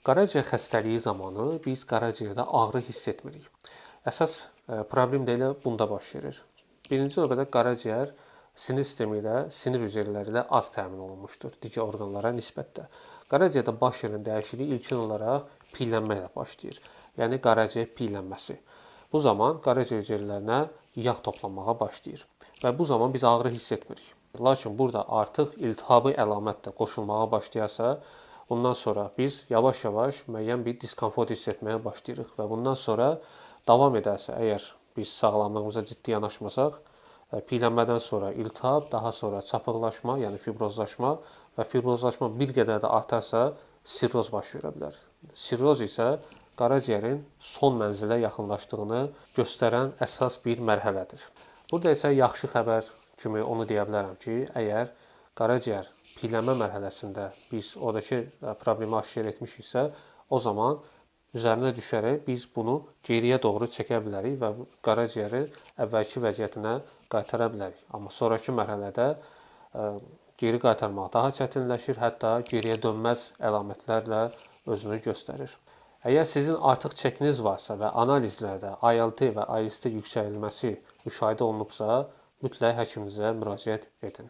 Qaraciyər xəstəliyi zamanı biz qaraciyərdə ağrı hiss etmirik. Əsas problem də elə bunda baş verir. Birinci növbədə qaraciyər sinir sistemi ilə, sinir hüceyrələri ilə az təmin olunmuşdur digər orqanlara nisbətdə. Qaraciyərdə baş verən dəyişiklik ilkin olaraq piyələnmə ilə başlayır. Yəni qaraciyər piyələnməsi. Bu zaman qaraciyər hüceyrələrinə yağ toplanmağa başlayır və bu zaman biz ağrı hiss etmirik. Lakin burada artıq iltihabi əlamət də qoşulmağa başlayarsa, ondan sonra biz yavaş-yavaş müəyyən bir diskomfort hiss etməyə başlayırıq və bundan sonra davam edərsə, əgər biz sağlamlığımıza ciddi yanaşmasaq, piyələnmədən sonra iltihab, daha sonra çapıqlaşma, yəni fibrozlaşma və fibrozlaşma bir qədər də artarsa, sirroz baş verə bilər. Sirroz isə qaraciyərin son mənzilə yaxınlaşdığını göstərən əsas bir mərhələdir. Burada isə yaxşı xəbər kimi onu deyə bilərəm ki, əgər qaraciyər piyələnmə mərhələsində biz oradakı problemi aşkar etmişiksə, o zaman üzərinə düşərək biz bunu geriyə doğru çəkə bilərik və qaraciyəri əvvəlki vəziyyətinə qaytara bilərik. Amma sonrakı mərhələdə geri qaytarmaq daha çətinləşir, hətta geriyə dönməz əlamətlərlə özünü göstərir. Əgər sizin artıq çəkiniz varsa və analizlərdə ILT və IST yüksəlilməsi müşahidə olunubsa, mütləq həkiminizə müraciət edin.